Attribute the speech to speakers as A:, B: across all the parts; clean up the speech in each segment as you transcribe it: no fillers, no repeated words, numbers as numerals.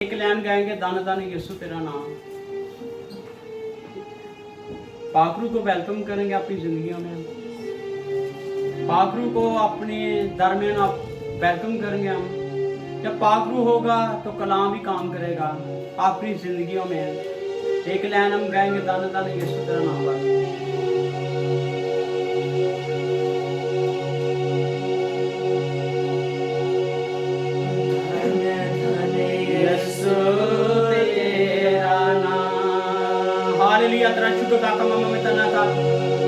A: एक लाइन गाएंगे, दाना दाना यीशु तेरा नाम। पाखरू को वेलकम करेंगे अपनी जिंदगियों में, पाखरू को अपने दरमियान आप वेलकम करेंगे हम। जब पाखरू होगा तो कलाम भी काम करेगा अपनी जिंदगियों में। एक लाइन हम गाएंगे, दाना दाना यीशु तेरा नाम पर।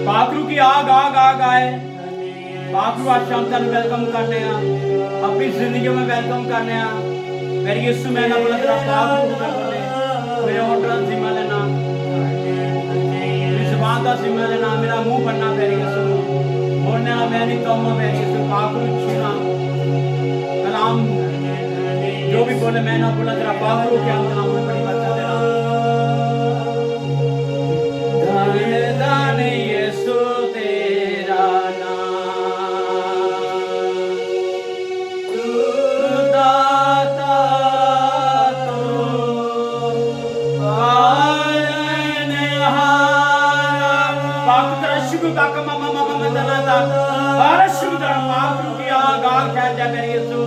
A: पाखरू की आग आग आग आए। पाखरू आज शाम तक वेलकम करने अपनी जिंदगी में वेलकम करने। मेरी यीशु मैं ना बोला तेरा पाखरू को बोले मेरे होटल जिम्मा लेना, मेरी जुबान का जिम्मा लेना, मेरा मुंह बनना। मेरी यीशु बोलने ना मैं नहीं कहूँगा, मेरी यीशु पाखरू छूना कलाम जो भी बोले मैं ना बोला तेरा पाखरू के अंदर मुझे बड़ी बात देना। दाने दाने यीशु तेरा नाम, तू दाता तो पालनहारा। पाक तेरा शुक्र का कमा ममा ममा दना दा हर शुक्र पाखरू की आग आग खैर जा मेरे यीशु।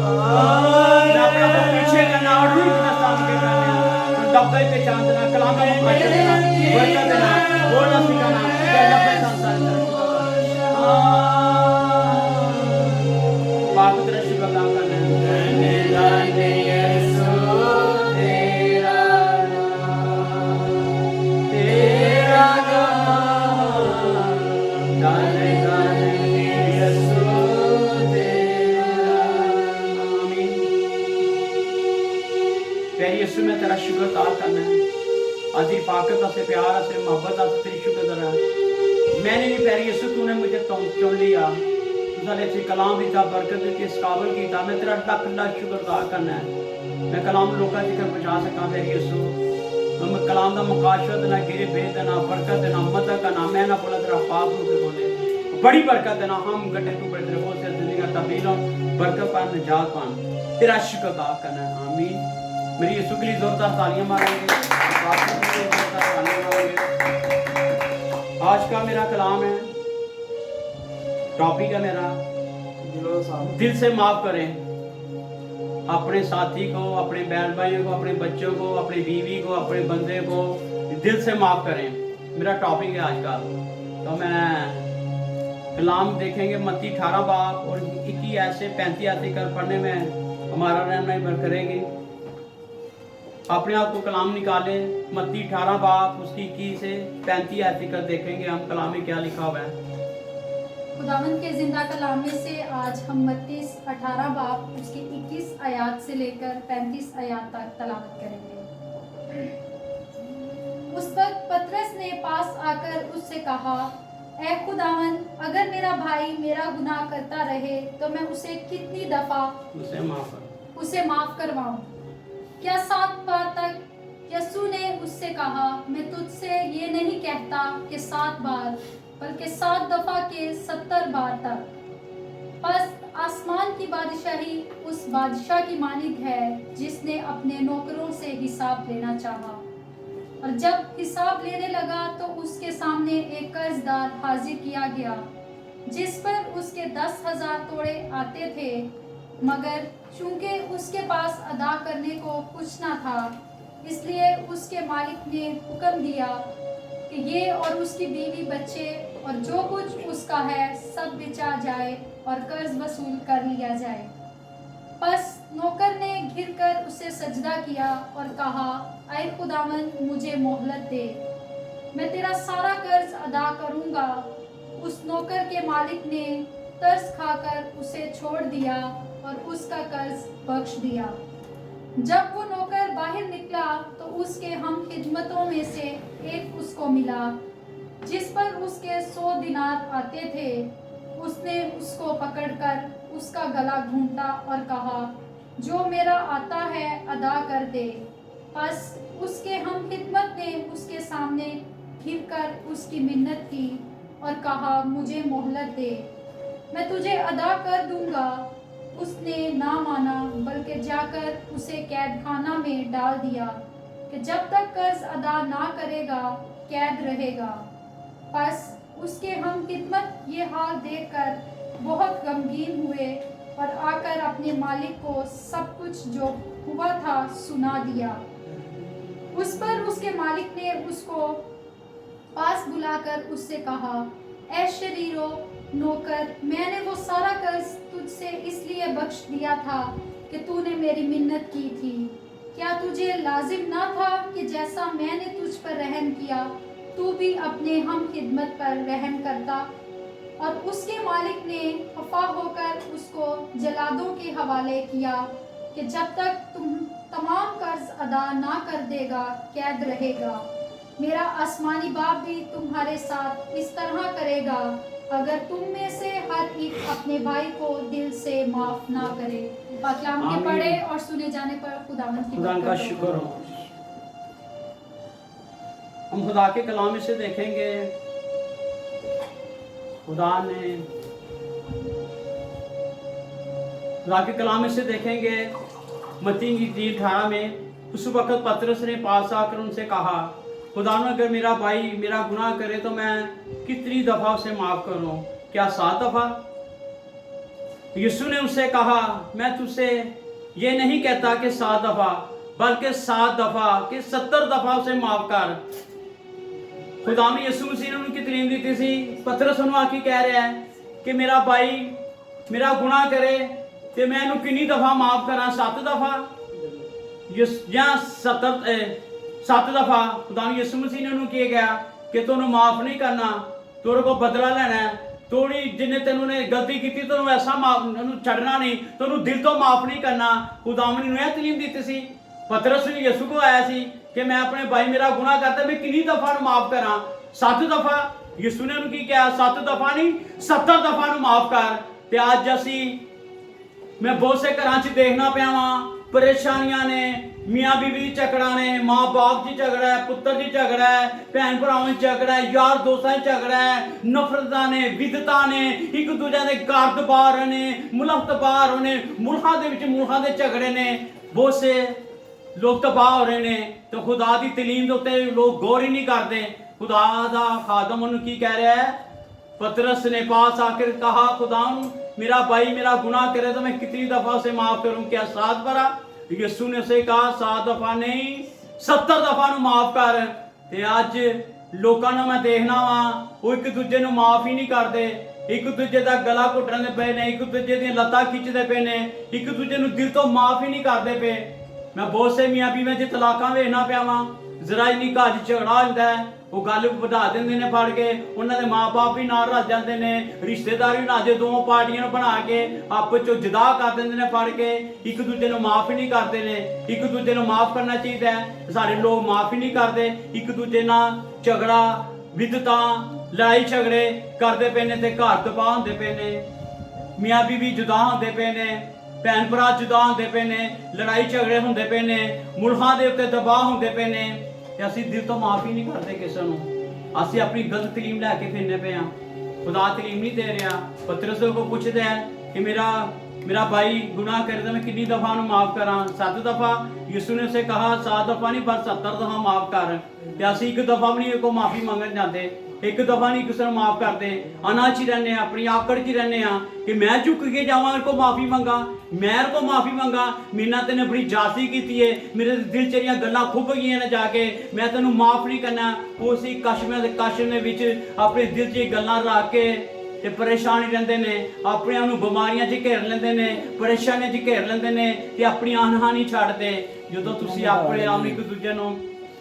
A: ना अपना पीछे करना और रूठ ना सामने करना, डब्बे पे चांदना कलाम का मुकाशा देना, बरकत देना, बोलना सिखाना, डब्बे संसार पाक तेरा शुक्र अदा करना। दाने दाने यीशु तेरा नाम, तेरा नाम। दाने दाने यीशु तेरा नाम। आमीन। प्यारे यीशु में तेरा शुक्र अदा करना है। आज पाकत से प्यार से मोहब्बत से तेरी शुक्र करा। मैंने नहीं प्यारे यीशु तूने मुझे चुन लिया, तुझे अच्छी कलाम दी था, बरकत दी, इस काबिल की था। मैं तेरा लख लख शुक्र अदा करना है। मैं कलाम लोगों तक पहुंचा सका मेरे यीशु। तो मैं कलाम का मुकाशा देना, गिरे भेद देना, बरकत देना, मदद करना। मैं ना बोला तेरा पाप रूप से बोले बड़ी बरकत देना। हम गड्ढे तू बड़े तेरे बहुत से जिंदगी का तब्दील हो, बरकत पान, निजात पान, तेरा शुक्र अदा करना है। आमीन। मेरी यीशु के लिए जोरदार तालियां मारेंगे। आज का मेरा कलाम है, टॉपिक है मेरा दिल से माफ करें। अपने साथी को, अपने बहन भाइयों को, अपने बच्चों को, अपनी बीवी को, अपने बंदे को दिल से माफ करें, मेरा टॉपिक है आज का। तो मैं कलाम देखेंगे मत्ती 18 बाब और 21 ऐसे 35 ऐसे कर पढ़ने में हमारा रहना करेगी। अपने आप को कलाम निकाले, मत्ती 18 बाब उसकी 21 से 35 ऐसे कर देखेंगे हम कलाम में क्या लिखा हुआ है।
B: खुदावंद के जिंदा कलाम में से आज हम मत्ती 18 बाब उसकी 21 आयत से लेकर 35 आयत तक तलावत करेंगे। उस वक्त पतरस ने पास आकर उससे कहा, ऐ खुदावंद, अगर मेरा भाई मेरा गुनाह करता रहे तो मैं उसे कितनी दफा उसे माफ करवाऊं? क्या 7 बार तक? यीशु ने उससे कहा, मैं तुझसे ये नहीं कहता कि 7 बार, बल्कि 7 दफा के 70 बार तक। बस आसमान की बादशाही उस बादशाह की मानिद है जिसने अपने नौकरों से हिसाब लेना चाहा। और जब हिसाब लेने लगा तो उसके सामने एक कर्जदार हाजिर किया गया जिस पर उसके 10,000 तोड़े आते थे, मगर चूंकि उसके पास अदा करने को कुछ न था, इसलिए उसके मालिक ने हुक्म दिया कि ये और उसकी बीवी बच्चे और जो कुछ उसका है सब बेचा जाए और कर्ज वसूल कर लिया जाए। बस नौकर ने घिरकर उसे सजदा किया और कहा, ऐ खुदावंद, मुझे मोहलत दे, मैं तेरा सारा कर्ज अदा करूंगा। उस नौकर के मालिक ने तरस खाकर उसे छोड़ दिया और उसका कर्ज बख्श दिया। जब वो नौकर बाहर निकला तो उसके हम खिदमतों में से एक उसको मिला जिस पर उसके 100 दिनार आते थे। उसने उसको पकड़कर उसका गला घूंटा और कहा, जो मेरा आता है अदा कर दे। बस उसके हम खिदमत ने उसके सामने गिरकर उसकी मिन्नत की और कहा, मुझे मोहलत दे, मैं तुझे अदा कर दूंगा। उसने ना माना, बल्कि जाकर उसे कैदखाना में डाल दिया कि जब तक कर्ज अदा ना करेगा कैद रहेगा। बस उसके हम खिदमत ये हाल देखकर बहुत गमगीन हुए और आकर अपने मालिक को सब कुछ जो हुआ था सुना दिया। उस पर उसके मालिक ने उसको पास बुलाकर उससे कहा, ऐ शरीरो नौकर, मैंने वो सारा कर्ज तुझसे इसलिए बख्श दिया था कि तूने मेरी मिन्नत की थी। क्या तुझे लाजिम ना था कि जैसा मैंने तुझ पर रहम किया तू भी अपने हम खिदमत पर रहम करता? और उसके मालिक ने खफा होकर उसको जलादों के हवाले किया कि जब तक तुम तमाम कर्ज अदा ना कर देगा कैद रहेगा। मेरा आसमानी बाप भी तुम्हारे साथ इस तरह करेगा अगर तुम में से हर एक अपने भाई को दिल से माफ ना करे। कलाम के पढ़े और सुने जाने पर खुदावंद की
A: खुदा का शुक्र हो। हम खुदा के कलाम से देखेंगे, खुदा के कलाम से देखेंगे मत्ती की 18 में उस वक्त पतरस ने पास आकर उनसे कहा, खुदा ने अगर मेरा भाई मेरा गुनाह करे तो मैं कितनी दफा उसे माफ करूं? क्या 7 दफा? यीशु ने उससे कहा, मैं तुझसे ये नहीं कहता कि 7 दफा, बल्कि 7 दफा कि 70 दफा उसे माफ कर। खुदा में यीशु मसीह ने उनकी तालीम दी थी। पतरस उन्होंने आके कह रहा है कि मेरा भाई मेरा गुनाह करे तो मैं इन्हू कितनी दफा माफ करा? 7 दफा या 7 दफा? खुदा में यीशु मसीह ने उन्होंने किया गया कि तू माफ नहीं करना, तेरे को बदला लेना है। थोड़ी जिन्हें तेनों ने गलती की थी तो ऐसा माफ छड़ना नहीं, तो दिल तो माफ नहीं करना। खुदा ने तालीम दी थी। पतरस ने यीशु को आया सी कि मैं अपने भाई मेरा गुनाह करता मैं कितनी दफा माफ करा? 7 दफा। यीशु ने उनकी क्या 7 दफा नहीं 70 दफा माफ कर। ते आज असी मैं बहुत से घर च देखना पाया वहां परेशानियां ने, मियाँ बीवी झगड़ा ने, माँ बाप जी झगड़ा है, पुत्र जी झगड़ा है, भैन भरावां झगड़ा है, यार दोस्तां झगड़ा है, नफरतां ने, विदतां ने, एक दूजे दे घर बार ने, मुल्क बार ने, मुल्कां दे विच मुल्कां दे झगड़े ने, बहुत से लोग तबाह हो रहे ने। तो खुदा दी तालीम दे उत्ते लोग गौर ही नहीं करते। खुदा दा खादम उन्हें की कह रहा है? पतरस ने पास आकर कहा, खुदा मेरा भाई मेरा गुनाह करे तो मैं कितनी दफा उसे माफ करूं? क्या 7 बार? यीशु ने से कहा 7 दफा नहीं 70 दफा माफ कर। ते आज लोगों ने मैं देखना वा वो एक दूजे को माफ ही नहीं करते, एक दूजे का गला घुटने पे ने, एक दूजे दी लत्तां खिंचते पे ने, एक दूजे को दिल तो माफ ही नहीं करते पे। मैं बहुत से मियाँ बीवियां च तलाकां वेखना पिया वा, जरा इन्नी घर झगड़ा होता है वो गल बढ़ा देंगे ने फड़ के, उन्होंने माँ बाप भी नाल रल जाते हैं, रिश्तेदार भी नाल दो पार्टियां बना के आपस चो जुदा कर देंगे ने फड़ के, एक दूजे को माफ ही नहीं करते ने। एक दूजे को माफ करना चाहिए, सारे लोग माफ ही नहीं करते, एक दूजे नाल झगड़ा विदता लड़ाई झगड़े करते पे ने ते घर तबाह होंदे पे ने, मियाँ बीवी जुदा होंदे पे ने, भैन भरा जुदा होंदे पे ने, लड़ाई झगड़े होंदे पे ने, मुल्कां दे उत्ते दबाव होंदे पे ने। ते असीं दिल तो माफ ही नहीं करते किसी नूं, असीं अपनी गलत तलीम लैके फिरने पे हाँ। खुदा तलीम नहीं दे रहा। पतरस को पूछता है कि मेरा भाई गुनाह करे तो मैं कितनी दफा माफ करा? 7 दफा। यीशु ने उसे कहा 7 दफा नहीं पर 70 दफा माफ कर। ते असीं एक दफा भी नहीं को माफी मंगन जाते, एक दफा नहीं किसी को माफ करते, अनाच ही रहने, अपनी आकड़ च रहने कि मैं झुक के जावा को माफी मंगा, मैं को माफी मंगा, मीना तेने बड़ी जासी की है, मेरे दिल चरिया गल्लां खुब गई ने जाके, मैं तेन माफ नहीं करना। उसी कश्म अपने दिल च गल्लां रख के ते परेशान रहते ने, अपने आप बीमारियां च घेर लेंदे ने, परेशानियां च घेर लेंदे ने ते अपनी अनहानी छड्डदे। जदों तुसीं अपने आप एक दूजे नूं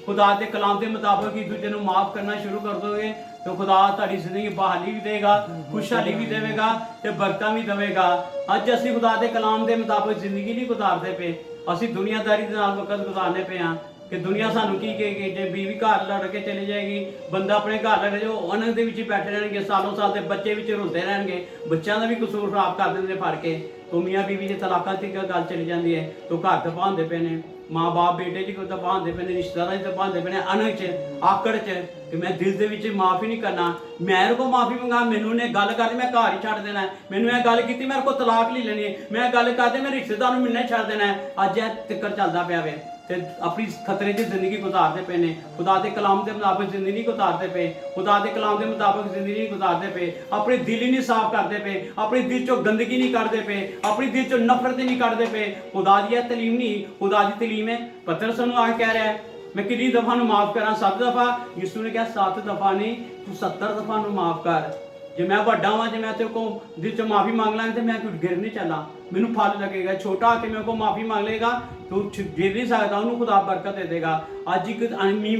A: खुदा के कलाम के मुताबिक एक दूजे को माफ करना शुरू कर दोगे तो खुदा ताड़ी जिंदगी बहाली भी देगा, खुशहाली भी देगा ते बरकतां भी देगा। अज असीं खुदा के कलाम के मुताबिक जिंदगी नहीं गुजारते पे, असीं दुनियादारी दे नाल वक्त गुजारने पे हाँ कि दुनिया सानू की कहेगी। जे बीवी घर लड़ के चली जाएगी, बंदा अपने घर लड़ जाओ अनग दे विच बैठे रहणगे, सालों साल ते बच्चे विच रुलते रहणगे, बच्चों का भी कसूर खराब कर देंगे फड़ के। तो मियाँ बीवी के तलाकां तक गल चली जाती है तो घर तबाह होंदे पे ने। ਮਾਂ ਬਾਪ ਬੇਟੇ ਦੀ ਕੋਈ ਦਬਾ ਹੁੰਦੇ ਪਏ ਨੇ, ਰਿਸ਼ਤੇਦਾਰਾਂ ਦੀ ਦਬਾ ਹੁੰਦੇ ਪਏ ਨੇ, ਅਣਖ 'ਚ ਆਕੜ 'ਚ ਕਿ ਮੈਂ ਦਿਲ ਦੇ ਵਿੱਚ ਮਾਫੀ ਨਹੀਂ ਕਰਨਾ, ਮੈਂ ਇਹਦੇ ਕੋਲ ਮਾਫੀ ਮੰਗਾ, ਮੈਨੂੰ ਨੇ ਗੱਲ ਕਰਦੀ ਮੈਂ ਘਰ ਹੀ ਛੱਡ ਦੇਣਾ, ਮੈਨੂੰ ਇਹ ਗੱਲ ਕੀਤੀ ਮੇਰੇ ਕੋਲ ਤਲਾਕ ਲੈ ਲੈਣੀ ਹੈ, ਮੈਂ ਗੱਲ ਕਰਦੇ ਮੈਂ ਰਿਸ਼ਤੇਦਾਰ ਨੂੰ ਮਿਲਣਾ ਛੱਡ ਦੇਣਾ, ਅੱਜ ਇਹ ਤਿੱਕਰ ਚੱਲਦਾ ਪਿਆ ਵੇ ਤੇ ਆਪਣੀ ਖਤਰੇ 'ਚ ਜ਼ਿੰਦਗੀ ਗੁਜ਼ਾਰਦੇ ਪਏ ਨੇ। ਖੁਦਾ ਦੇ ਕਲਾਮ ਦੇ ਮੁਤਾਬਕ ਜ਼ਿੰਦਗੀ ਨਹੀਂ ਗੁਜ਼ਾਰਦੇ ਪਏ, ਖੁਦਾ ਦੇ ਕਲਾਮ ਦੇ ਮੁਤਾਬਕ ਜ਼ਿੰਦਗੀ ਨਹੀਂ ਗੁਜ਼ਾਰਦੇ ਪਏ, ਆਪਣੇ ਦਿਲ ਹੀ ਨਹੀਂ ਸਾਫ਼ ਕਰਦੇ ਪਏ, ਆਪਣੇ ਦਿਲ 'ਚੋਂ ਗੰਦਗੀ ਨਹੀਂ ਕੱਢਦੇ ਪਏ, ਆਪਣੀ ਦਿਲ 'ਚੋਂ ਨਫ਼ਰਤ ਨਹੀਂ ਕੱਢਦੇ ਪਏ। ਖੁਦਾ ਦੀ ਇਹ ਤਾਲੀਮ ਨਹੀਂ, ਖੁਦਾ ਦੀ ਤਾਲੀਮ ਹੈ। ਪਤਰਸ ਨੂੰ ਆ ਕੇ ਕਹਿ ਰਿਹਾ ਹੈ मैं कितनी दफा माफ करा, 7 दफा। यीशु ने कहा 7 दफा नहीं, तू 70 दफा माफ कर। जे मैं बड़ा वा, जे मैं तेरे को दिल च माफी मांग लांगा तो मैं कुछ गिर नहीं चला, मैनू फल लगेगा। छोटा आके मेरे को माफी मांग लेगा तो गिर नहीं सकता, उन्होंने खुदा बरकत दे देगा। आज एक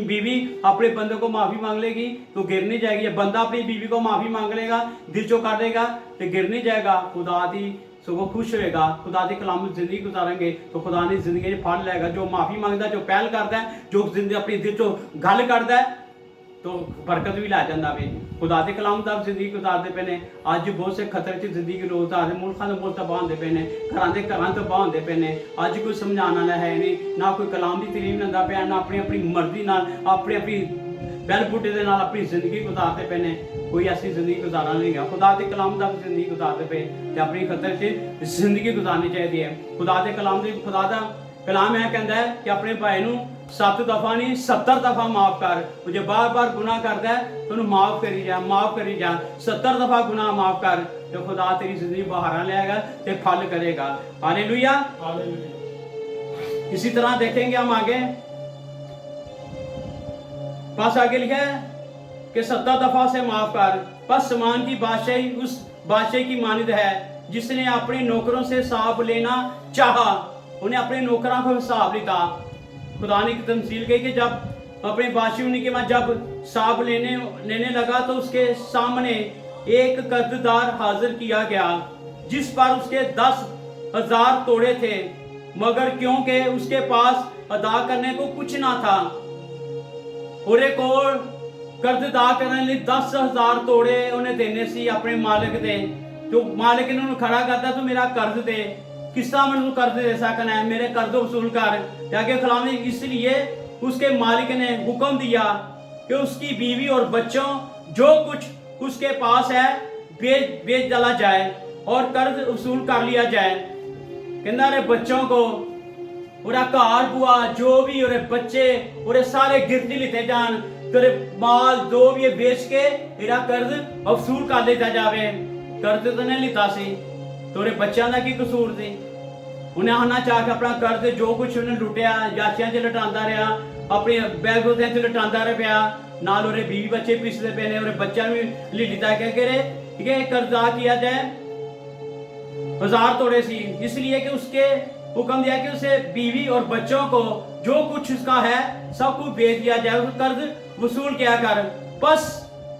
A: बीवी अपने बंदे को माफी मांग लेगी तो गिर नहीं जाएगी, बंदा अपनी बीवी को माफी मांग लेगा, दिल चो कर देगा तो गिर नहीं जाएगा। खुदा दी सो वो खुश होएगा। खुदा के कलाम में जिंदगी गुजारेंगे तो खुदा ने जिंदगी में फल लेगा। जो माफी मांगता, जो पहल करता है, जो जिंदगी अपनी दिल चो गल करता है तो बरकत भी लै जाता वे। खुदा के कलाम मुताबिक जिंदगी गुजारते पे ने। अज बहुत से खतरे च जिंदगी लोग गुजारते, मुल्कों के मुल्क तबाह होंदे पे ने, घरां दे घरां तबाह होंदे पे ने। अज कोई समझाने वाला है नहीं, ना कोई कलाम की तलीम लैंदा पिया, ना अपनी अपनी मर्जी नाल अपनी बैल बूटे दे नाल अपनी जिंदगी गुजारते पे ने। कोई ऐसी जिंदगी गुजारा नहीं है। खुदा के कलाम मुताबिक जिंदगी गुजारते पे ते अपनी खतर च जिंदगी गुजारनी चाहिए है। खुदा के कलाम दी, खुदा दा कलाम है कहता है कि अपने भाई नू 7 दफा नहीं 70 दफा माफ कर। जो बार बार गुनाह करता है तो माफ करी जा, माफ करी जा। 70 दफा गुनाह माफ कर तो खुदा तेरी जिंदगी बाहर लाएगा ते फल करेगा। Hallelujah, hallelujah. इसी तरह देखेंगे हम आगे, बस आगे लिखा है कि 70 दफा से माफ कर। बस समान की बादशाही उस बादशाह की मानिद है जिसने अपने नौकरों से हिसाब लेना चाहा। उन्हें अपने नौकरों को हिसाब लेता। खुदा ने की तमसील कही कि जब अपने बादशाह उन्हीं के बाद जब हिसाब लेने लगा तो उसके सामने एक कर्जदार हाजिर किया गया जिस पर उसके 10,000 तोड़े थे, मगर क्योंकि उसके पास अदा करने को कुछ ना था, और एक और कर्ज अदा करने लिए 10,000 तोड़े उन्हें देने सी अपने मालिक दे। तो मालिक ने उन्हें खड़ा करता तो मेरा कर्ज दे, किस तरह मैं कर्ज दे सकना है, मेरे कर्ज वसूल कर। आगे खिलाफ इसलिए उसके मालिक ने हुक्म दिया कि उसकी बीवी और बच्चों जो कुछ उसके पास है बेच डाला जाए और कर्ज वसूल कर लिया जाए। कहना रे बच्चों को और घर बुआ जो भी और बच्चे और सारे गिरती लेते जान, तेरे माल जो भी बेच के तेरा कर्ज वसूल कर लेता जावे। कर्ज तो नहीं लिता सी, तेरे बच्चों का की कसूर थी? उन्हें आना चाह के अपना कर्ज जो कुछ उन्हें लुटिया, याचियां च लटांदा रहा, अपने बैगों च लटांदा रहा, नाल और बीवी बच्चे पिसते पे ने और बच्चा भी ले लिता कह के रे ठीक है कर्ज अदा किया जाए। 1000 तोड़े सी, इसलिए कि उसके हुक्म दिया कि उसे बीवी और बच्चों को जो कुछ उसका है सब कुछ बेच दिया जाए, उस कर्ज वसूल किया कर। बस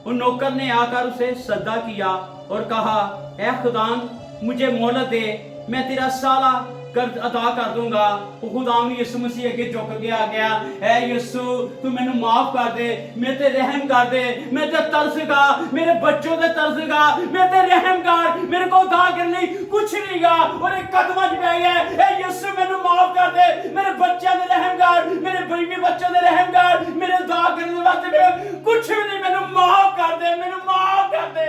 A: उन नौकर ने आकर उसे सद्दा किया और कहा, ऐ खुदान मुझे मोहलत दे, मैं तेरा सारा कर्ज अदा कर दूंगा। खुदाम यीशु मसीह अगे झुक गया, ऐ यीशु तू मैनू माफ कर दे, मैं ते रहम कर दे, मैं ते तरसगा, मेरे बच्चों ते तरसगा, मैं ते रहम कर, मेरे को अदा करने कुछ नहीं गा और एक कदम च पै गया। ऐ यीशु मैनू माफ कर दे, मेरे बच्चों ते रहम कर, मेरे बीवी बच्चों ते रहम कर, मेरे अदा करने वास्ते कुछ भी नहीं, मैनू माफ कर दे, मैनू माफ कर दे।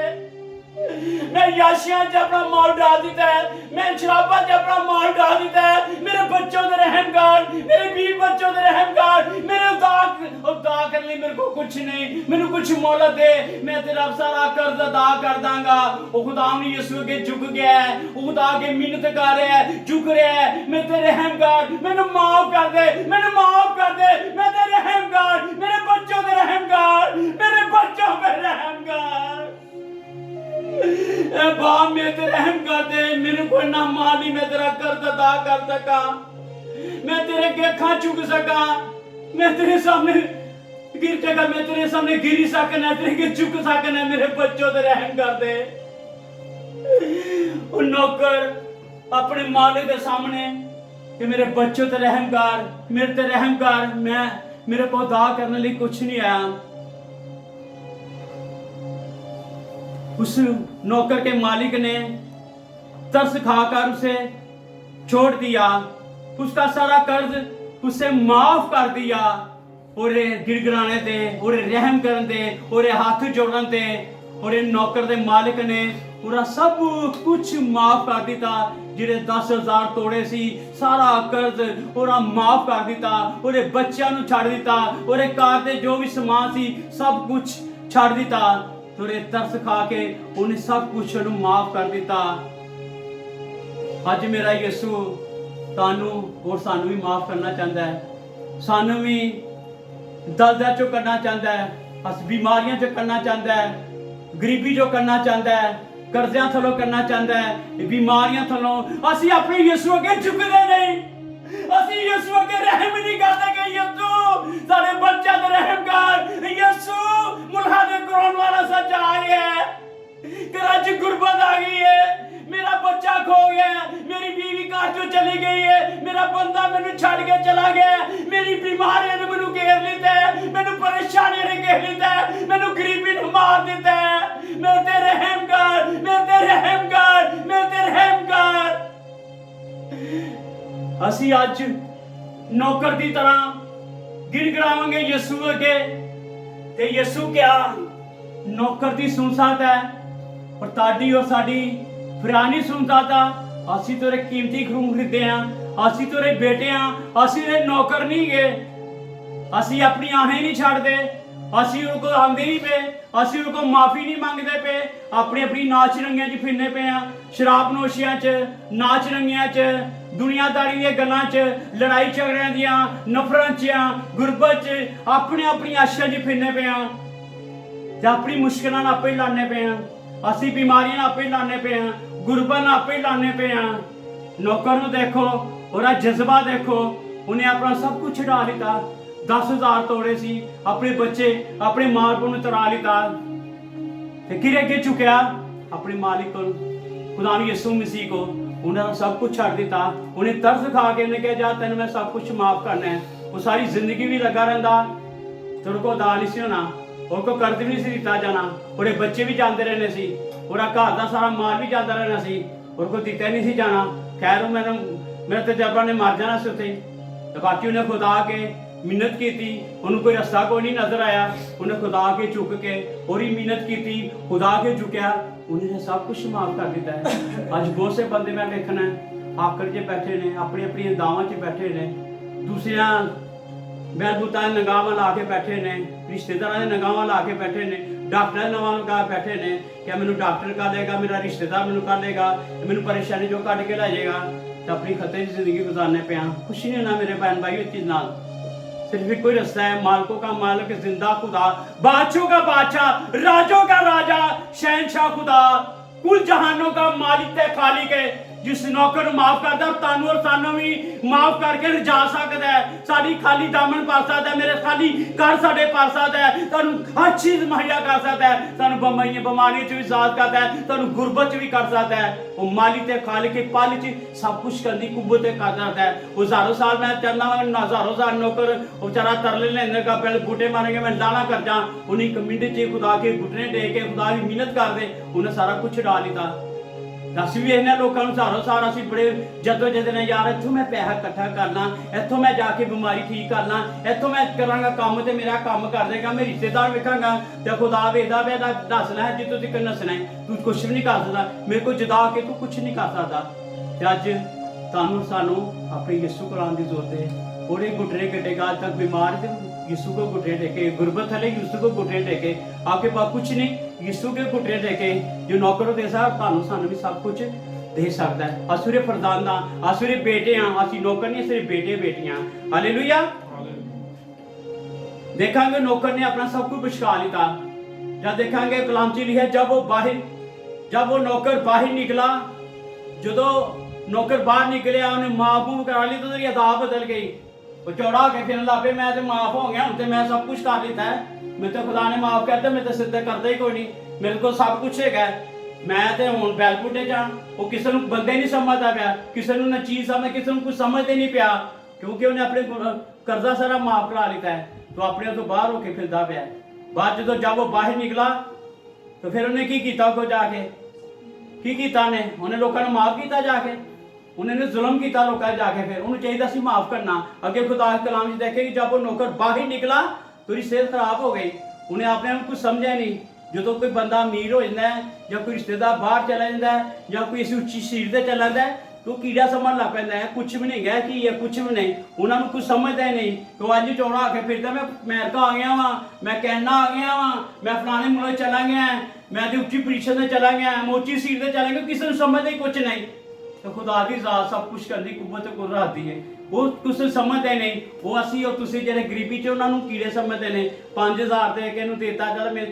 A: मैं याशियां च अपना माल डाल दिता है, मैं शराबा च अपना माल डाल दिता है, मेरे बच्चों दे रहम कर, मेरे बीवी बच्चों दे रहम कर, मेरे उदा करने लिए मेरे को कुछ नहीं, मैनू कुछ मोहलत दे, मैं तेरा सारा कर्ज अदा कर दांगा। ओ खुदा ने यीशु के झुक गया है, ओ खुदा के मिन्नत कर रहा है, झुक रहा है, मैं तेरे रहम कर, मैनू माफ कर दे, मैनू माफ कर दे, मैं तेरे रहम कर, मेरे बच्चों दे रहम कर, मेरे बच्चों पे रहम कर। बाप मैं तेरे रहम कर दे, मेरे को ना माली मैं तेरा कर्ज अदा कर सका, मैं तेरे गेखा चुक सका, मैं तेरे सामने गिर सका, मैं तेरे सामने गिरी सकना, तेरे के चुक सकना, मेरे बच्चों ते रहम कर दे। और नौकर अपने मालिक के सामने कि मेरे बच्चों ते रहम कर, मेरे ते रहम कर, मैं मेरे को अदा करने लिए कुछ नहीं आया। उस नौकर के मालिक ने तरस खाकर उसे छोड़ दिया, उसका सारा कर्ज उसे माफ कर दिया और गिड़गिड़ाने ते और रहम करन ते और हाथ जोड़न ते और नौकर दे मालिक ने पूरा सब कुछ माफ कर दिता। जिहड़े 10,000 तोड़े सी सारा कर्ज और माफ कर दिता और बच्चों नूं छड़ दिता और घर दे जो भी समान सी सब कुछ छड़ दिता। तो तरस खा के उन्हें सब कुछ उन्हें माफ कर दिता। अज मेरा यीशु तानू और सानू भी माफ करना चाहता है, सानू भी दलदल चो करना चाहता है, अस बीमारियां चो करना चाहता है, गरीबी चो करना चाहता है, कर्जियां थलों करना चाहता है, बीमारियां थलों। असी अपने यीशु अगे झुकदे नहीं, असी यीशु अगे रहम नहीं करते कि यीशु सारे बच्चों ते रहम कर। यीशु मुल्हादे कराने वाला सच्चा आ गया है, कराची गुरबत आ गई है, मेरा बच्चा खो गया, मेरी बीवी घर चो चली गई है, मेरा बंदा मैनू छड़ के चला गया, मेरी बीमारी ने मैनू घेर लिता है, मैनू परेशानी ने घेर लिता है, मैनू गरीबी ने मार दिता है। मेरे ते रहम कर, मेरे ते रहम कर, मेरे ते रहम कर। असी अज नौकर की तरह गिड़गिड़ावांगे यीशु अगे ते यीशु क्या नौकर की सुन सकता है पर ताड़ी और साड़ी फिर नहीं सुनता था। असी तेरे कीमती खून खरीदे हैं, असी तेरे बेटे हैं, असी तेरे नौकर नहीं गए। असी अपनी आहें नहीं छाड़ते, असी उनको आंदे नहीं पे, असी उनको माफी नहीं मांगते पे, अपनी अपनी नाच रंगियां च फिरने पे हैं, शराब नोशियां च, नाच रंगियां च, दुनियादारी दी गल्लां च, लड़ाई झगड़ियां दियां, नफरत च, गुरबत च, अपने अपनी आशां च फिरने पे हैं ते अपनी मुश्किलां आपे लाने पे हैं, असी बीमारियां आपे लाने पे हैं, गुरबत आपे लाने पे हैं। नौकर नूं देखो और जज्बा देखो, उन्हें अपना सब कुछ छुड़ा लिता। 10,000 तोड़े सी, अपने बच्चे अपने मां प्यो नूं तरा लिता ते किरे अगे चुकया अपने मालिक को, खुदा यीशु मसीह को। उन्हें सब कुछ छड़ दिता, उन्हें तरस खा के उन्हें कहा जा तेन मैं सब कुछ माफ करना है। वो सारी जिंदगी भी लगा रहा, तेरे को अदा नहीं सी होना, और को कर्ज भी नहीं सी दिता जाना, और बच्चे भी जाते रहने सी, और घर का सारा माल भी जाता रहना सी, और को दिता नहीं सी जाना। खैर मेरे तजर्बा ने मार जाना सी उत्थे। तो बाकी उन्हें खुदा के मिन्नत की थी, उन्हें कोई रास्ता कोई नहीं नजर आया, उन्हें खुदा के झुक के और ही मिन्नत की थी, खुदा के झुकया, उन्हें सब कुछ माफ कर दिता है। आज बहुत से बंदे मैं देखना आकर च बैठे ने, अपनी अपनी दावां च बैठे ने, दूसरिया बैलबूता नगावां ला के बैठे ने, रिश्तेदार नगावां ला के बैठे ने, डॉक्टर नवा लगा बैठे ने, क्या मैनू डॉक्टर कर लेगा, मेरा रिश्तेदार मैनू कर लेगा, मैनू परेशानी जो कट के लै जाएगा। तो अपनी खतरे की जिंदगी गुजारने पे कुछ नहीं होना मेरे बहन भाई इस चीज नाल। सिर्फ एक कोई रास्ता है, मालिकों का मालिक, जिंदा खुदा, बादशाहों का बादशाह, राजों का राजा, शहनशाह खुदा, कुल जहानों का मालिक ते खालिक है, जिस नौकर को माफ करता तानू और सानू भी माफ करके जा सकता है। साड़ी खाली दामन पा सकता है, मेरे खाली घर साडे पा सकता है, तानू हर चीज मुहैया कर सकता है, तानू बीमारियों च भी साथ करता है, तानू गुरबत च भी कर सकता है। वो मालिक ते खालिक के पाल च सब कुछ करने की कुव्वत कर सकता है। वो हजारों साल मैं चलना, हजारों साल नौकर बेचारा तरले लेने का पहले बूटे मारेंगे मैं लाना कर जा, उन्हीं एक मिनट च खुदा के घुटने टेक के खुदा की मिन्नत कर दे, उन्हें सारा कुछ छुड़ा लिता। अस भी इन्हें लोगों हजारों साल असी बड़े जदोजहद ने, यार इत्थों मैं पैसा इकट्ठा करना, इत्थों मैं जाके बीमारी ठीक करना, इत्थों मैं करांगा काम ते मेरा काम कर देगा, मैं रिश्तेदार वेखांगा ते खुदा वेखदा पिया दसना है जितों तक नसना है, तू कुछ भी नहीं कर सकता, मेरे को जुदा के तू कुछ नहीं कर सकता। ते अज तुहानू सानू अपने यीशु को आने की जरूरत है। और घुटने टेकेगा, आज तक बीमार थे यीशु को घुटने टेके, गुरबत थले यीशु को घुटने टेके, आपके पास कुछ नहीं यीशु के घुटने टेके, जो नौकर दे सकता तुहानू सानू भी सब कुछ दे सकता है। असुरे फरदान दा, असुरे बेटे हाँ, असी नौकर नहीं, सिर्फ बेटे बेटियां। हालेलुया। देखांगे नौकर ने अपना सब कुछ बचा लिया। जब देखांगे कलाम च लिखा, जब वो नौकर बाहर निकला, जो नौकर बाहर निकलिया, उन्हें माफ मूफ करा ली, तो उसकी अदा बदल गई। वो चौड़ा होकर फिरन लग पे, मैं तो माफ हो गया, हूं तो मैं सब कुछ कर लिता है, मैं तो खुदा ने माफ करता, मैं तो सिद्ध करता ही कोई नहीं, मेरे को सब कुछ है, मैं तो हूँ बैलपुटे जा। वो किसी को बंदे नहीं समझता पाया, किसी को न चीज समझ, किसी को कुछ समझते नहीं पाया, क्योंकि उन्हें अपने कर्जा सारा माफ करा लिता है, तो अपने तो बाहर होके फिरता पाया। बाद जब वो बाहर निकला तो फिर उन्हें की किया, जाके की किया, उन्हें लोगों ने माफ किया, जाके उन्होंने जुल्म किया लोगों ने जाके, फिर उन्होंने चाहिए सी माफ़ करना। अगे खुदा के कलाम देखे कि जब वो नौकर बाहर निकला तो उसकी सेहत खराब हो गई। उन्हें अपने आप कुछ समझा नहीं। जो कोई बंदा अमीर हो जाता है या कोई रिश्तेदार बाहर चला जाता है या कोई ऐसी उच्ची सीट से चला जाता है तो कीड़ा समझ लग पैंदा है कुछ भी नहीं है कि ये कुछ भी नहीं। उन्होंने कुछ समझता ही नहीं। तो अज चौड़ा आके फिरता मैं अमेरिका आ गया वहाँ, मैं कैनेडा आ गया वहाँ, मैं फलाने मुल्क चला गया, मैं तो उच्ची पोजीशन से चला गया, मैं उच्ची सीट से चला गया, किसी ने समझता ही कुछ नहीं। तो खुदा की ज़ात सब कुछ करने की कुव्वत कुदरत आती है, वो कुछ समझते नहीं। वो असी और तुसी ਜਿਹੜੇ ਗਰੀਬੀ ਚ ਉਹਨਾਂ ਨੂੰ ਕੀੜੇ ਸਮਝਦੇ ਨੇ। 5000 ਦੇ ਕੇ ਨੂੰ ਦੇਤਾ, ਚਲ ਮੈਂ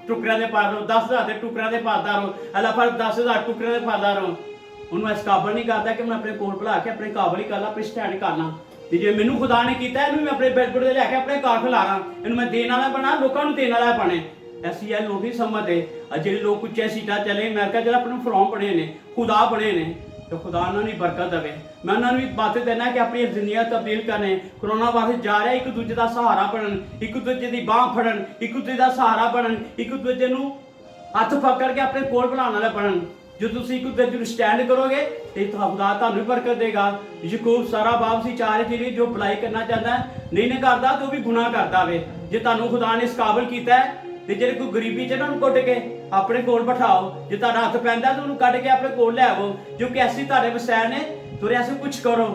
A: ਟੁਕੜਿਆਂ ਦੇ ਪਾ ਲਓ, 10000 ਦੇ ਟੁਕੜਿਆਂ ਦੇ ਪਾਦਾ ਰਹੋ, ਅੱਲਾ ਫਰ 10000 ਟੁਕੜਿਆਂ ਦੇ ਪਾਦਾ ਰਹੋ। ਉਹਨੂੰ ਇਸ ਕਾਬਲ ਨਹੀਂ ਕਰਦਾ ਕਿ ਮੈਂ ਆਪਣੇ ਕੋਲ ਭੁਲਾ ਕੇ ਆਪਣੇ ਕਾਬਲ ਹੀ ਕਰ ਲਾ, ਆਪਣੇ ਸਟੈਂਡ ਕਰ ਲਾ। ਤੇ ਜੇ ਮੈਨੂੰ ਖੁਦਾ ਨੇ ਕੀਤਾ ਇਹਨੂੰ ਮੈਂ ਆਪਣੇ ਬੈਡਬੁੱਡ ਤੇ ਲੈ ਕੇ ਆਪਣੇ ਘਰ ਖਿਲਾ ਰਾਂ, ਇਹਨੂੰ ਮੈਂ ਦੇਣ ਵਾਲਾ ਬਣਾ, ਲੋਕਾਂ ਨੂੰ ਦੇਣ ਵਾਲਾ ਬਣੇ। ਐਸੀ ਇਹ ਲੋਕ ਨਹੀਂ ਸਮਝਦੇ। ਜਿਹੜੇ ਲੋਕ ਉੱਚੇ ਸੀਟਾਂ ਚਲੇ ਅਮਰੀਕਾ ਜਿਹੜਾ ਆਪਣੇ ਫਰੋਮ ਬਣੇ ਨੇ, ਖੁਦਾ ਬਣੇ ਨੇ, तो खुदा उन्होंने बरकत देवे। मैं उन्होंने भी बात देना कि अपनी जिंदगी तब्दील करने। कोरोना वायरस जा रहा है, एक दूजे का सहारा बनन, एक दूजे की बांह फड़न, एक दूजे का सहारा बनन, एक दूजे को हथ पकड़ के अपने कोल बुलाने वाले बनन। जो तुम एक दूजे को स्टैंड करोगे तो खुदा तुहानू बरकत देगा। यकूब सारा बाप सी 4 चीज़ जो भलाई करना चाहता है नहीं करता तो भी गुनाह करता वे। जो तुहानू खुदा ने इस काबिल किया है ਤੇ ਜਿਹੜੇ ਕੋਈ ਗਰੀਬੀ ਚ ਉਹਨਾਂ ਨੂੰ ਕੁੱਟ ਕੇ ਆਪਣੇ ਕੋਲ ਬਿਠਾਓ। ਜੇ ਤੁਹਾਡਾ ਹੱਥ ਪੈਂਦਾ ਤਾਂ ਉਹਨੂੰ ਕੱਢ ਕੇ ਆਪਣੇ ਕੋਲ ਲੈ ਆਵੋ। ਜੋ ਕਿ ਐਸੀ ਤੁਹਾਡੇ ਵਸੈਰ ਨੇ ਤੁਰੇ ਐਸੇ ਕੁਝ ਕਰੋ,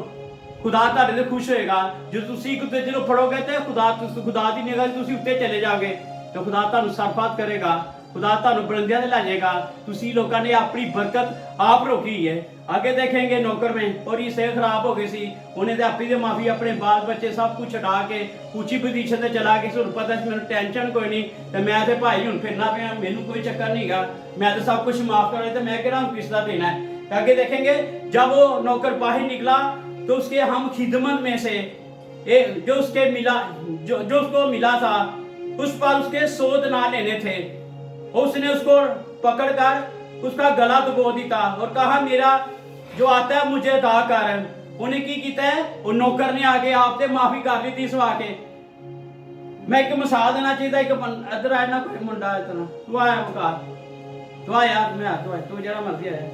A: ਖੁਦਾ ਤੁਹਾਡੇ ਤੇ ਖੁਸ਼ ਹੋਏਗਾ। ਜੇ ਤੁਸੀਂ ਇੱਕ ਦੂਜੇ ਨੂੰ ਫੜੋਗੇ ਤੇ ਖੁਦਾ ਦੀ ਨਿਗਾਹ ਤੁਸੀਂ ਉੱਤੇ ਚਲੇ ਜਾਓਗੇ ਤੇ ਖੁਦਾ ਤੁਹਾਨੂੰ ਸਰਫਰਾਜ਼ ਕਰੇਗਾ, खुदा ਤੁਹਾਨੂੰ बुलंदियां से ला जाएगा। तुसी लोगों ने अपनी बरकत आप रोकी है। आगे देखेंगे नौकर में और ये सेहत खराब हो गई सी, उन्हें तो अपनी तो माफी अपने बाल बच्चे सब कुछ हटा के ऊंची पोजीशन से चला गई। हुण पता सी मैनूं टेंशन कोई नहीं तो मैं तो भाई हुण फिरना पिया, मैनूं कोई चक्कर नहीं गा, मैं तो सब कुछ माफ कर तो मैं किहड़ा किसका देना है। आगे देखेंगे जब वो नौकर बाहर निकला तो उसके हम खिदमत में से जो उसके मिला जो उसको मिला था उस पर उसके 100 दिनार लेने थे। उसने उसको पकड़कर उसका गला दबो दिया और कहा मेरा जो आता है मुझे अदा कर। उन्हें की किया है, वो नौकर ने आगे आपसे माफी कर ली थी सवा के। मैं एक मिसाल देना चाहिए, एक इधर आया ना कोई मुंडा इतना तू आया वकार तू आया मैं तू जरा मर्जी आया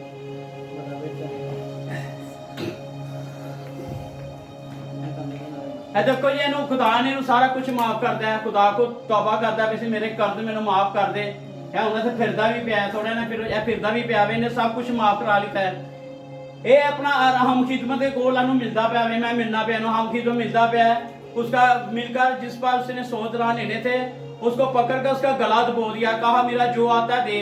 A: देखो जी इन्हों खुदा ने सारा कुछ माफ करता है। खुदा को तौबा करता है, मेरे कर्ज मैनू माफ कर दे। है उन्हें तो फिरदा भी पिया थोड़ा ना, फिर फिरदा भी पिया इन्हें सब कुछ माफ करा लिता है। ये अपना हम खिदमत के कोल मिलता पाया, मैं मिलना पाया, हम खिदमत मिलता पाया। उसका मिलकर जिस पर उसने 100 दिनार लेने थे उसको पकड़कर उसका गला दबो दिया, कहा मेरा जो आता है दे।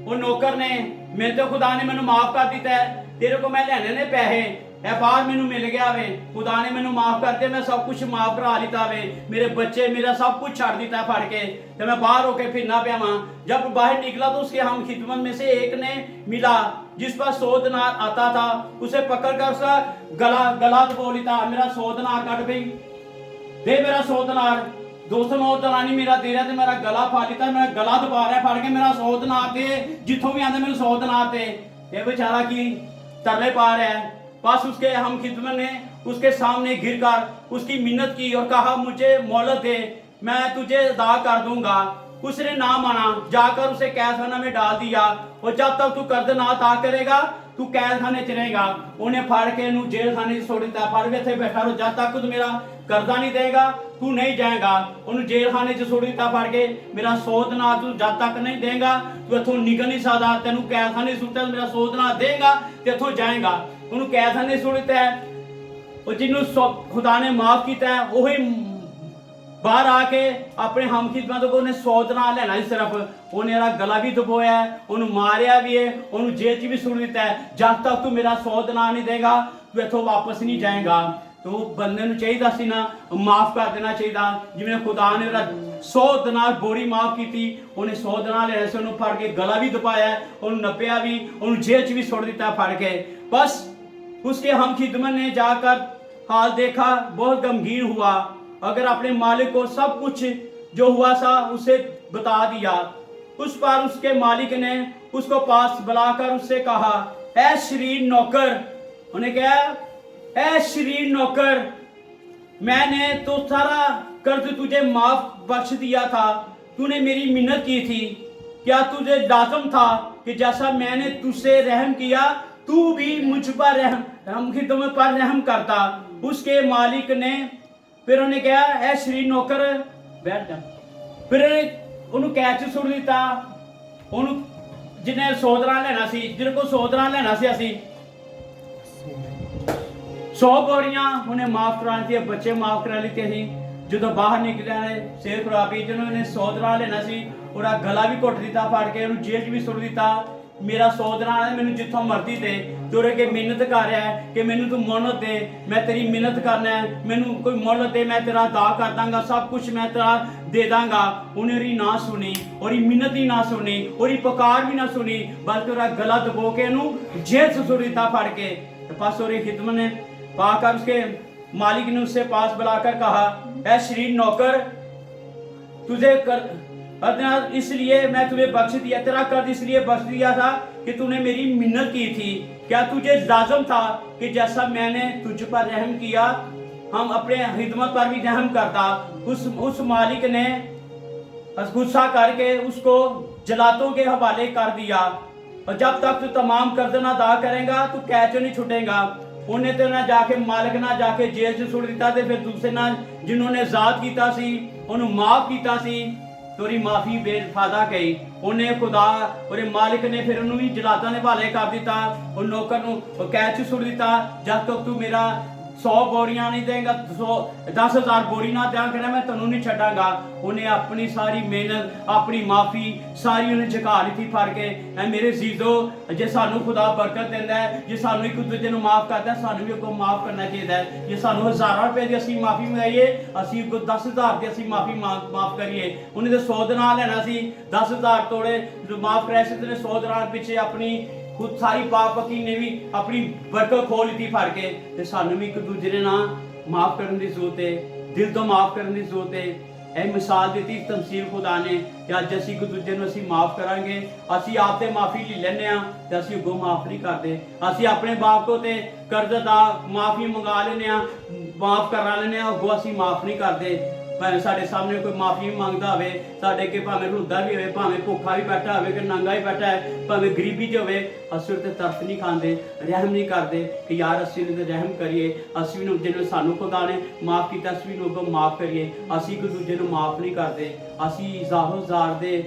A: वो नौकर ने मेरे तो खुदा ने मैनू माफ कर दिता है, तेरे को मैं लेने ने पैसे बाहर मैनू मिल गया वे, खुदा ने मैनू माफ कर दिया, मैं सब कुछ माफ करा लिता वे, मेरे बच्चे मेरा सब कुछ छाड़ दिता फड़ के तो मैं बाहर होके फिरना पाया वहां। जब बाहर निकला तो उसके हम खिदमत में से एक ने मिला जिस पर 100 दिनार आता था, उसे पकड़कर उसका गला दबो लिता, मेरा 100 दिनार कट गई दे, मेरा 100 दिनार 209 दिनार मेरा दे रहा, मेरा गला फाड़ लिता, मेरा गला दबा रहा फाड़ के, मेरा 100 दिनार दे, जितों भी आते मेरे 100 दिनार दे। ये बेचारा की तरले पा रहा है। बस उसके हम खिदमत ने उसके सामने गिरकर उसकी मिन्नत की और कहा मुझे मोहलत दे, मैं तुझे अदा कर दूंगा। उसने ना माना, जाकर उसे कैदखाना में डाल दिया और जब तक तू कर्ज ना अदा करेगा तू कैदखाने च रहेगा। उन्हें फाड़ के जेल खाने छोड़ दिता, फाड़ के थे बैठा रहो, जब तक तू मेरा कर्जा नहीं देगा तू नहीं जाएगा। उन्हें जेल खाने च छोड़ दिता फाड़ के, मेरा 100 दिनार तू जब तक नहीं देगा तू इथों निकल नहीं सकता, तेन कैदखाने सुट्टा मेरा 100 दिनार देगा तो इथों जाएगा। उन्होंने कैदखाने छोड़ दिता है और जिन्होंने खुदा ने माफ किया है वही बाहर आके अपने हम खिदमत को उन्हें 100 दिनार लेना ही सिर्फ। उन्हें गला भी दबोया है, उन्होंने मारिया भी है, उन्होंने जेल च भी सुट दिता है, जब तक तू मेरा 100 दिनार नहीं देगा तू इथों वापस नहीं जाएगा। तो बंदे नूं चाहिए सी ना माफ कर देना चाहिए, जिवें खुदा ने 100 दिनार बोरी माफ की, उन्हें 100 दिनार लेने से उन्होंने फड़ के गला भी दबाया, उन्होंने नपया भी, उन्होंने जेल च भी सुट दिता फड़ के। बस उसके हम खिदमत ने जाकर हाल देखा, बहुत गमगीन हुआ। अगर अपने मालिक को सब कुछ जो हुआ था उसे बता दिया। उस पर उसके मालिक ने उसको पास बुलाकर उससे कहा, ऐ शरीर नौकर, उन्हें कहा ऐ शरीर नौकर, मैंने तो सारा कर्ज तुझे माफ बख्श दिया था, तूने मेरी मिन्नत की थी, क्या तुझे लाज़िम था कि जैसा मैंने तुझसे रहम किया तू भी मुझ पर रहम, हम खिदमत पर रहम करता। उसके मालिक ने फिर उन्हें कहा, ऐ श्री नौकर बैठ जा। फिर ਉਹਨੂੰ ਕੈਚ ਸੁੱਟ ਦਿੱਤਾ। ਉਹਨੂੰ ਜਿਹਨੇ 100 ਦਿਨਾਰ ਲੈਣਾ ਸੀ, ਜਿਹਦੇ ਕੋਲ 100 ਦਿਨਾਰ ਲੈਣਾ ਸੀ ਅਸੀਂ 100 ਬੋਰੀਆਂ ਉਹਨੇ ਮਾਫ ਕਰਾ ਦਿੱਤੀਆਂ, ਬੱਚੇ ਮਾਫ ਕਰਾ ਲਿੱਤੇ ਸੀ। ਜਦੋਂ ਬਾਹਰ ਨਿਕਲਿਆ ਨੇ ਸ਼ੇਰ ਖੁਰਾਬੀ, ਜਿਹਨੂੰ ਇਹਨੇ 100 ਦਿਨਾਰ ਲੈਣਾ ਸੀ, ਉਹਦਾ ਗਲਾ ਵੀ ਘੁੱਟ ਦਿੱਤਾ ਫੜ ਕੇ, ਉਹਨੂੰ ਜੇਲ੍ਹ 'ਚ ਵੀ ਸੁੱਟ ਦਿੱਤਾ। ਮੇਰਾ 100 ਦਿਨਾਰ ਹੈ, ਮੈਨੂੰ ਜਿੱਥੋਂ ਮਰਜ਼ੀ ਦੇ। ਤੁਰੇ ਕੇ ਮਿਹਨਤ ਕਰ ਰਿਹਾ ਹੈ ਕਿ ਮੈਨੂੰ ਤੂੰ ਮੁੱਲ ਦੇ, ਮੈਂ ਤੇਰੀ ਮਿਹਨਤ ਕਰਨਾ ਹੈ, ਮੈਨੂੰ ਕੋਈ ਮੁੱਲ ਦੇ, ਮੈਂ ਤੇਰਾ ਅਦਾ ਕਰ ਦਾਂਗਾ, ਸਭ ਕੁਝ ਮੈਂ ਤੇਰਾ ਦੇ ਦਾਂਗਾ। ਉਹਨੇ ਉਹਦੀ ਨਾ ਸੁਣੀ, ਉਹਦੀ ਮਿਹਨਤ ਹੀ ਨਾ ਸੁਣੀ, ਉਹਦੀ ਪੁਕਾਰ ਵੀ ਨਾ ਸੁਣੀ, ਬਲਕਿ ਉਹਦਾ ਗਲਾ ਦਬੋ ਕੇ ਉਹਨੂੰ ਜੇਲ੍ਹ 'ਚ ਸੁੱਟ ਦਿੱਤਾ फड़ के। पास और खिदमत ने पाकर उसके मालिक ने उससे पास बुलाकर कहा, ऐ श्री नौकर, तुझे कर इसलिए मैं तुझे बख्श दिया, तेरा कर्ज इसलिए बख्श दिया था कि तूने मेरी मिन्नत की थी। क्या तुझे लाजम था कि जैसा मैंने तुझ पर रहम किया, हम अपने खिदमत पर भी रहम करता। उस मालिक ने गुस्सा करके उसको जलातों के हवाले कर दिया, और जब तक तू तमाम कर्ज ना अदा करेगा तू कैद चों नहीं छुटेगा। उन्हें तो ना जाके मालिक ना जाके जेल च सुट दिता, ते फिर दूसरे ना जिन्होंने आजाद किया सी उन्होंने माफ किया सी, तोरी माफी बेफायदा गई। उन्हें खुदा और मालिक ने फिर उन्होंने भी जलातां दे हवाले कर दिता, और नौकर नूं कैद च सुट दिता। जब तक तू मेरा 100 बोरियां नहीं देगा, 10,000 बोरी ना देंगा, मैं तेनों नहीं छड्डांगा। उन्हें अपनी सारी मेहनत, अपनी माफी सारी उन्हें झुका ली थी फड़ के। मेरे जीजो, जे सानू खुदा बरकत देंदा है, जे सानू एक दूजे नूं माफ करदा है, सानू भी अगों माफ करना चाहिए। जे सानू 1000 रुपए दी असीं माफी मंगाईए, असीं अगों 10,000 दी असीं माफी माफ करिए। उन्हें तो 100 दिनार लेना सी, 10,000 तोड़े माफ कराए सी, ते 100 दिनार पिछे अपनी खुद सारी पाप पकी ने भी अपनी बरकत खोल ली फड़ के। ते सानू भी एक दूजे ने ना माफ करने की जरूरत है, दिल तो माफ करने की जरूरत है। ਇਹ ਮਿਸਾਲ ਦਿੱਤੀ ਤਮਸੀਲ ਖੁਦਾ ਨੇ ਕਿ ਅੱਜ ਅਸੀਂ ਇੱਕ ਦੂਜੇ ਨੂੰ ਅਸੀਂ ਮਾਫ ਕਰਾਂਗੇ। ਅਸੀਂ ਆਪ ਤੇ ਮਾਫੀ ਲੈ ਲੈਂਦੇ ਆ ਤੇ ਅਸੀਂ ਅੱਗੋਂ ਮਾਫ ਨਹੀਂ ਕਰਦੇ। ਅਸੀਂ ਆਪਣੇ ਬਾਪ ਕੋ ਤੇ ਕਰਜ਼ ਦਾ ਮਾਫੀ ਮੰਗਾ ਲੈਂਦੇ ਆ, ਮਾਫ ਕਰਾ ਲੈਂਦੇ ਆ, ਅੱਗੋਂ ਅਸੀਂ ਮਾਫ ਨਹੀਂ ਕਰਦੇ। ਭਾਵੇਂ ਸਾਡੇ ਸਾਹਮਣੇ ਕੋਈ ਮਾਫੀ ਮੰਗਦਾ ਹੋਵੇ, ਸਾਡੇ ਅੱਗੇ ਭਾਵੇਂ ਰੁੱਦਾ ਵੀ ਹੋਵੇ, ਭਾਵੇਂ ਭੁੱਖਾ ਵੀ ਬੈਠਾ ਹੋਵੇ ਕਿ ਨੰਗਾ ਹੀ ਬੈਠਾ ਹੈ, ਭਾਵੇਂ ਗਰੀਬੀ 'ਚ ਹੋਵੇ, ਅਸੀਂ ਉਹਦੇ ਤੇ ਤਰਸ ਨਹੀਂ ਖਾਂਦੇ, ਰਹਿਮ ਨਹੀਂ ਕਰਦੇ ਕਿ ਯਾਰ ਅਸੀਂ ਉਹਦੇ ਤੇ ਰਹਿਮ ਕਰੀਏ। ਅਸੀਂ ਵੀ ਜਿਹਨੂੰ ਸਾਨੂੰ ਖੁਦਾ ਨੇ ਮਾਫ ਕੀਤਾ, ਅਸੀਂ ਵੀ ਉਹਨੂੰ ਮਾਫ ਕਰੀਏ। ਅਸੀਂ ਇੱਕ ਦੂਜੇ ਨੂੰ ਮਾਫ ਨਹੀਂ ਕਰਦੇ। ਅਸੀਂ ਜ਼ਾਹਰ ਜ਼ਾਰ ਦੇ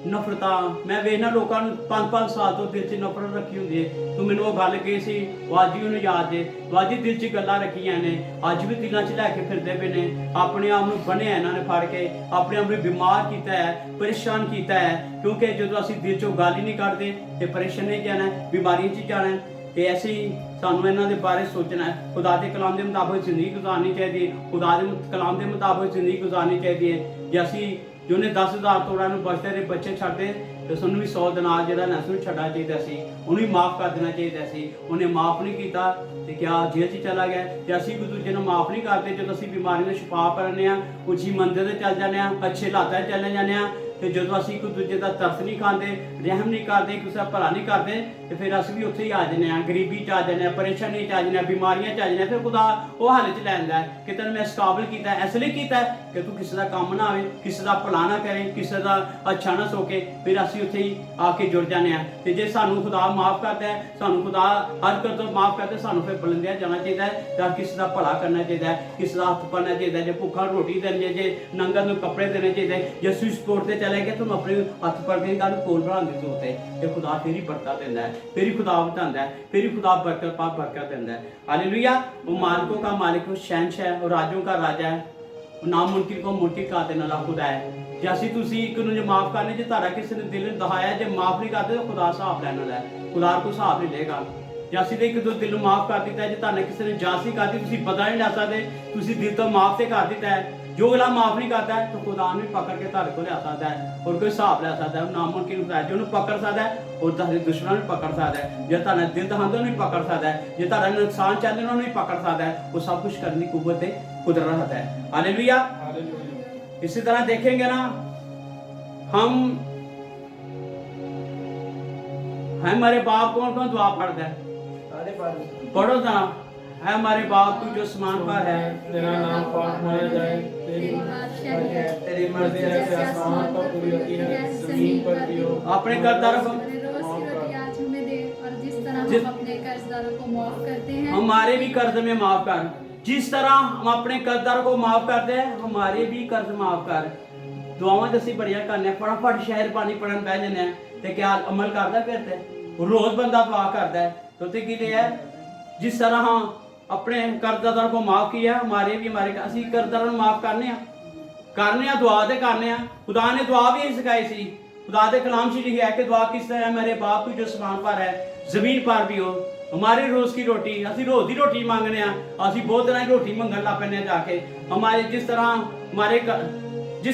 A: ਨਫ਼ਰਤਾਂ, ਮੈਂ ਵੇਖਣਾ ਲੋਕਾਂ ਨੂੰ 5-5 ਸਾਲ ਤੋਂ ਦਿਲ 'ਚ ਨਫ਼ਰਤ ਰੱਖੀ ਹੁੰਦੀ ਹੈ। ਤੂੰ ਮੈਨੂੰ ਉਹ ਗੱਲ ਕਹੀ ਸੀ, ਉਹ ਅੱਜ ਵੀ ਉਹਨੂੰ ਯਾਦ ਹੈ, ਉਹ ਅੱਜ ਹੀ ਦਿਲ 'ਚ ਗੱਲਾਂ ਰੱਖੀਆਂ ਨੇ, ਅੱਜ ਵੀ ਦਿਲਾਂ 'ਚ ਲੈ ਕੇ ਫਿਰਦੇ ਪਏ ਨੇ। ਆਪਣੇ ਆਪ ਨੂੰ ਬੰਨ੍ਹਿਆ ਇਹਨਾਂ ਨੇ ਫੜ ਕੇ, ਆਪਣੇ ਆਪ ਨੂੰ ਬਿਮਾਰ ਕੀਤਾ ਹੈ, ਪਰੇਸ਼ਾਨ ਕੀਤਾ ਹੈ, ਕਿਉਂਕਿ ਜਦੋਂ ਅਸੀਂ ਦਿਲ 'ਚੋਂ ਗੱਲ ਹੀ ਨਹੀਂ ਕਰਦੇ ਤੇ ਪਰੇਸ਼ਾਨੀ 'ਚ ਜਾਣਾ, ਬਿਮਾਰੀਆਂ 'ਚ ਜਾਣਾ। ਤੇ ਐਸੇ ਹੀ ਸਾਨੂੰ ਇਹਨਾਂ ਦੇ ਬਾਰੇ ਸੋਚਣਾ ਹੈ। ਖੁਦਾ ਦੇ ਕਲਾਮ ਦੇ ਮੁਤਾਬਕ ਜ਼ਿੰਦਗੀ ਗੁਜ਼ਾਰਨੀ ਚਾਹੀਦੀ ਹੈ, ਖੁਦਾ ਦੇ ਕਲਾਮ ਦੇ ਮੁਤਾਬਕ ਜ਼ਿੰਦਗੀ ਗੁਜ਼ਾਰਨੀ ਚਾਹੀਦੀ ਹੈ। ਜੇ ਅਸੀਂ जो ने 10,000 तोड़ा बचते रहे बच्चे छड़ते, तो सूँ भी 100 दिनार जो उसमें छड़ना चाहिए सी, उन्हें माफ़ कर देना चाहिए सी। उन्हें माफ़ नहीं किया तो क्या जेल च चला गया। तो असी एक दूजे को माफ़ नहीं करते, जो असी बीमारी का छुपा करने, उची मंदिर से चल जाने, अच्छे हालात चले जाने, तो जो असी एक दूजे का तरस नहीं खाते, रहम नहीं करते, किसी का भला नहीं करते, तो फिर अस भी उत्थे ही आ जाने, गरीबी च आ जाने, परेशानी च आ जाने, बीमारियां च आ जाने। फिर खुदा वो हल च लैंदा है कि तेन मैं इस काबिल किया, इसलिए किया कि तू किसी का काम ना आवे, किसी का भला ना करे, किसी का अच्छा ना सोके। फिर असी उत्थे ही आके जुड़ जाने। तो जे सानू खुदा माफ़ करता है, सानू खुदा हर कर माफ़ करता है, सानू फिर बुलंदिया जाना चाहिए, तो किसी का भला करना चाहिए, किसी का हथ पड़ना चाहिए, जो भुखा रोटी देनी है, जे नंगा नूं कपड़े देने चाहिए, जे स्विच बोर्ड से चले गए तो अपने हथ पड़ के गल कोल बनाने की जरूरत है। ये खुदा फिर ही बरकत देता है, फिर ही खुदा बताता है, फिर ही खुदा बरकत देता है। हालेलुया। वो मालिकों का मालिक, वो शहंशाह है, और राजों का राजा है, नामुमकिन को मुमकिन कर देने वाला खुदा है। जे असी तुसी एक नूं माफ़ करने, जे तुहाडा किसी ने दिल दहाया, जे माफ़ नहीं करते तो खुदा हिसाब लैण वाला है, खुदा को हिसाब नहीं लेगा। जे असी तो एक दो दिल माफ़ कर दिता, जे तुहाडे किसी ने जासी कर दी, तुसी बदला नहीं लै सकदे, तुसी दिल तो माफ़ से कर दिता है। जो अगला माफ़ नहीं करता है तो खुदा भी पकड़ के तुहाडे को लिया सकता है, और कोई हिसाब लै सकता है। नामुमकिन होता है, जो उन्हें पकड़ सकता है, और तुहाडे दुश्मनों भी पकड़ सकता है। जो तुहाडा दिल दहांदे उन्हें पकड़ सकता है, जो तुहाडा नुकसान चाहते उन्हें भी पकड़ सकता है। वो सब कुछ करने की कुव्वत कुदरत है। हालेलुया। इसी तरह देखेंगे ना, हम हमारे बाप कौन कौन दुआ पढ़ता है, पढ़ो ना। है हमारे बाप तू जो आसमान पर है,
C: तेरा नाम पाक माना जाए, तेरी मर्जी जैसे आसमान पर पूरी होती है जमीन पर भी हो।
A: अपने कर तरफ
B: रोज की रोटी आज हमें दे, और जिस तरह हम अपने कर्जदारों को माफ करते हैं,
A: हमारे भी कर्ज में माफ कर। जिस तरह हम अपने कर्जदारों को माफ करते हैं, हमारे भी कर्ज माफ कर। दुआवां ਅਸੀਂ ਬੜੀਆਂ ਕਰਨੇ ਫਟਾਫਟ ਸ਼ਹਿਰ ਪਾਣੀ ਪੜਨ ਬਹਿ ਜਾਂਦੇ ਆ ਤੇ ਕਿਆ ਅਮਲ ਕਰਦਾ ਫਿਰ ਤੇ ਰੋਜ਼ ਬੰਦਾ ਦੁਆ ਕਰਦਾ ਹੈ तो ਕੀ ਲਿਆ जिस तरह हम अपने कर्जदारों को माफ किया हमारे भी हमारे ਅਸੀਂ कर्जदारों ਨੂੰ ਮਾਫ ਕਰਨੇ ਆ दुआ ਤੇ ਕਰਨੇ ਆ। खुदा ने दुआ भी सिखाई सी। खुदा के कलाम से लिखा है कि दुआ किस तरह है, मेरे बाप की जो आसमान पर है जमीन पर भी हो हमारे रोज की रोटी। ਅਸੀਂ रोज की रोटी मांगने ਆ, ਅਸੀਂ बहुत तरह की रोटी मंगन लग पैने जाके। हमारे जिस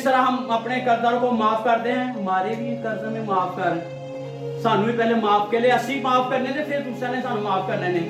A: तरह हम अपने कर्जदारों को माफ करते हैं, हमारे भी कर्ज में माफ कर। सानू भी पहले माफ के लिए ਅਸੀਂ माफ करने थे, फिर दूसरे ने सानू माफ करने ने,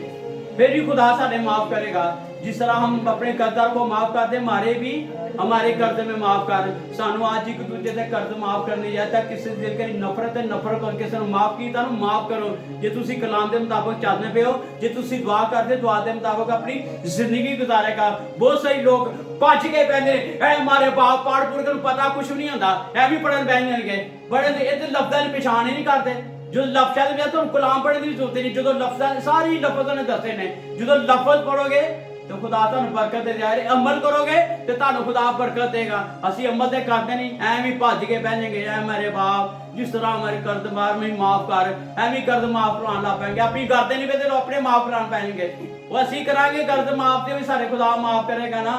A: फिर भी खुदा साडे माफ करेगा। जिस तरह हम अपने कर्जदार को माफ करते, हमारे भी हमारे कर्ज में माफ कर। सानू आज एक दूसरे से कर्ज माफ करने जाता, किसी दिल की नफरत कर किसी ने माफ की तानू माफ करो। जे तुसी कलाम के मुताबिक चलने पे हो, जे तुसी दुआ करते दुआ के मुताबिक अपनी जिंदगी गुजारेगा। बहुत सारे लोग भज के पैंदे ऐ हमारे बाप पाड़ पुड़ के पता कुछ नहीं होता, ऐ भी पढ़न बह जाएंगे बड़े ये लफ्ज़ां की पहचान ही नहीं करते। जो लफ्ज़ मैं तो कलाम पढ़ने की जरूरत नहीं, जो लफ्ज़ सारी लफ्ज़ ने दसे ने, जो लफ्ज़ पढ़ोगे तो खुदा तुहानू बरकत दे जाए, अमल करोगे तो तुहानू खुदा बरकत देगा। असी अमल तो करते नहीं, ऐ भज के बह जाएंगे ऐ मेरे बाप जिस तरह हमारे कर्ज बार में माफ कर, ऐ कर्ज माफ कराने लग पेंगे। अपनी करते नहीं पे अपने माफ कराने पैणगे। वो असी करांगे कर्ज माफ, तो भी सारे खुदा माफ करेगा ना।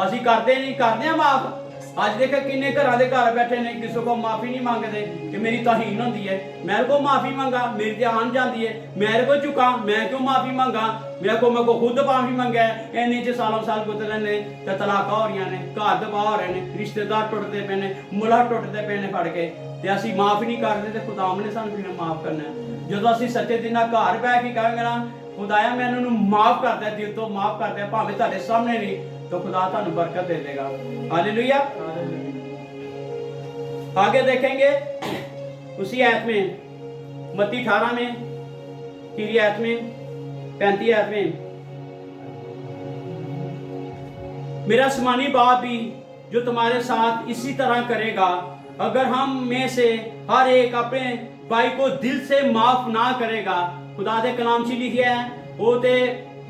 A: असी करते नहीं, करते हैं माफ। आज देखो किन्ने घरां दे घर बैठे ने किसी को माफी नहीं मांगते कि मेरी तहीन होती है, मेरे को माफी मांगा मेरी ध्यान जाती है, मेरे को चुका मैं क्यों माफी मांगा, मेरे को खुद माफी मांगा है। इन्ने च सालों साल गुजरे ने ते तलाका हो रही ने, घर दबाव हो रहे ने, रिश्तेदार टुटते पे ने, मुला टुटते पे ने फड़ के, ते असी माफ नहीं करते ते खुदा ने सानू किवें माफ करना है। जो असी सच्चे दिल नाल घर बैठ के कहांगे ना खुदाया मैं इन्होंने माफ करता है, दिल तो माफ करता है, भावें तुहाडे सामने नहीं तो खुदा तुहानू बरकत दे देगा। हालेलुया। आगे देखेंगे उसी आयत में, मत्ती 18 में, 3 आयत में, 35 आयत में, मेरा आसमानी बाप भी जो तुम्हारे साथ इसी तरह करेगा अगर हम में से हर एक अपने भाई को दिल से माफ ना करेगा। खुदा दे कलाम च लिखिया है वो ते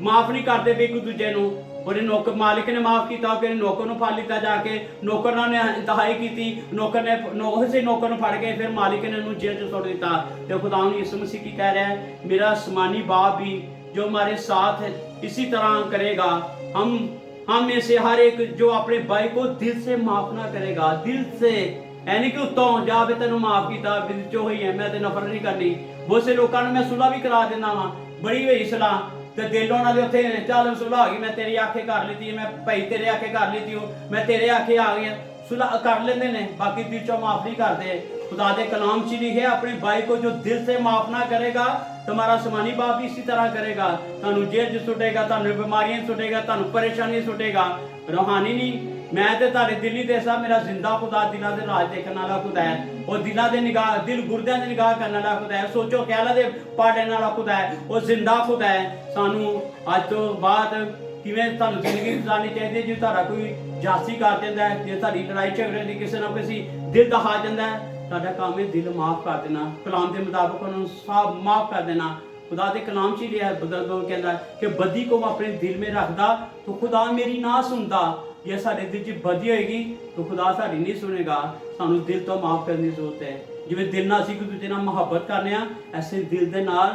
A: माफ नहीं करते भी एक दूजे नूं। और नौकर मालिक ने माफ किया कि नौकर नूं फड़ लिता जाके, नौकर ने इंतहाई की, नौकर ने उसे नौकर नूं फड़ के फिर मालिक ने उन्होंने जेल च सुट दिता। तो खुदा यीशु मसीह की कह रहा है मेरा आसमानी बाप भी जो हमारे साथ है इसी तरह करेगा। हम में से हर एक जो अपने भाई को दिल से माफ ना करेगा, दिल से यानी कि उत्तों जा भी तेन माफ किया बिच हुई है मैं नफरत नहीं करनी। बहुत से लोगों ने मैं सुलह भी करा देना वा, बड़ी हुई सलाह तो दिल उन्होंने उत्थे चल सुलह आ गई, मैं तेरे आखे कर ली, मैं भाई तेरे आखे कर ली, मैं तेरे आखे आ गया, सुलह कर लेते हैं, बाकी दिल चो माफ नहीं करते। खुदा दे कलाम च लिखे अपने भाई को जो दिल से माफ ना करेगा तुम्हारा आसमानी बाप भी इसी तरह करेगा। तुहानू जेल सुटेगा, तुहानू बीमारियां सुटेगा, तुहानू परेशानी सुटेगा। रूहानी नहीं मैं तो तारे दिल नहीं दे सकता, मेरा जिंदा खुदा दिलों के राज देखने वाला खुदा है। और दिलों के निगाह दिल गुर्दियां की निगाह करने वाला खुदा है, सोचो ख्यालों के पाड़ने वाला खुदा है, वो जिंदा खुदा है। सानू अज तो बाद किवें तुहानू जिंदगी गुजारनी चाहिए। जो तुहाडा कोई जासी कर दिंदा है, जे तुहाडी लड़ाई झगड़े की किसी ना किसी दिल दहा जांदा है, तुहाडा काम है दिल माफ कर देना, कलाम के मुताबिक उन्होंने सब माफ कर देना। खुदा के कलाम च लिया बदल कहता है कि बदी को अपने दिल में रखदा तो खुदा मेरी ना सुनता। जे साडे दिल च बदी होएगी तो खुदा साडी नहीं सुनेगा। सानू दिल तो माफ करने की जरूरत है। जिवें दिल नाल असीं एक दूजे नाल मुहब्बत करने आ, ऐसे दिल दे नाल